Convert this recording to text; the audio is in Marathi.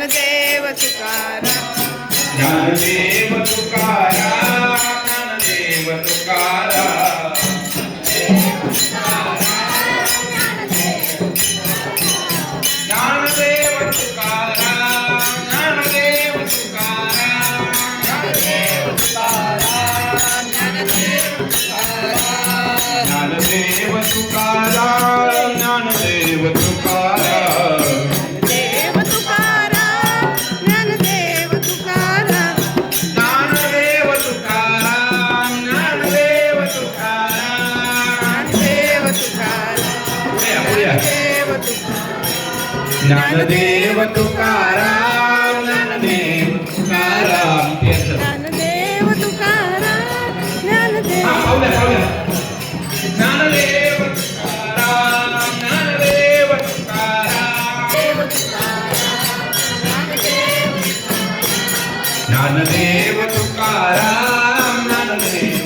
ज्ञानदेव तुकाराम ज्ञानदेव तुकाराम ज्ञानदेव तुकाराम ज्ञानदेव तुकाराम ज्ञानदेव तुकाराम ज्ञानदेव तुकाराम ज्ञानदेव तुकाराम ज्ञानदेव तुकाराम देव तुकाराम ज्ञानदेव तुकाराम ज्ञानदेव तुकाराम ज्ञानदेव तुकाराम देव तुकाराम पुढे देव ज्ञानदेव तुकाराम ज्ञानदेव तुकाराम ज्ञानदेव तुकाराम ज्ञानदेव ज्ञानदेव तुकाराम ज्ञानदेव तुकाराम ज्ञानदेव तुकाराम ज्ञानदेव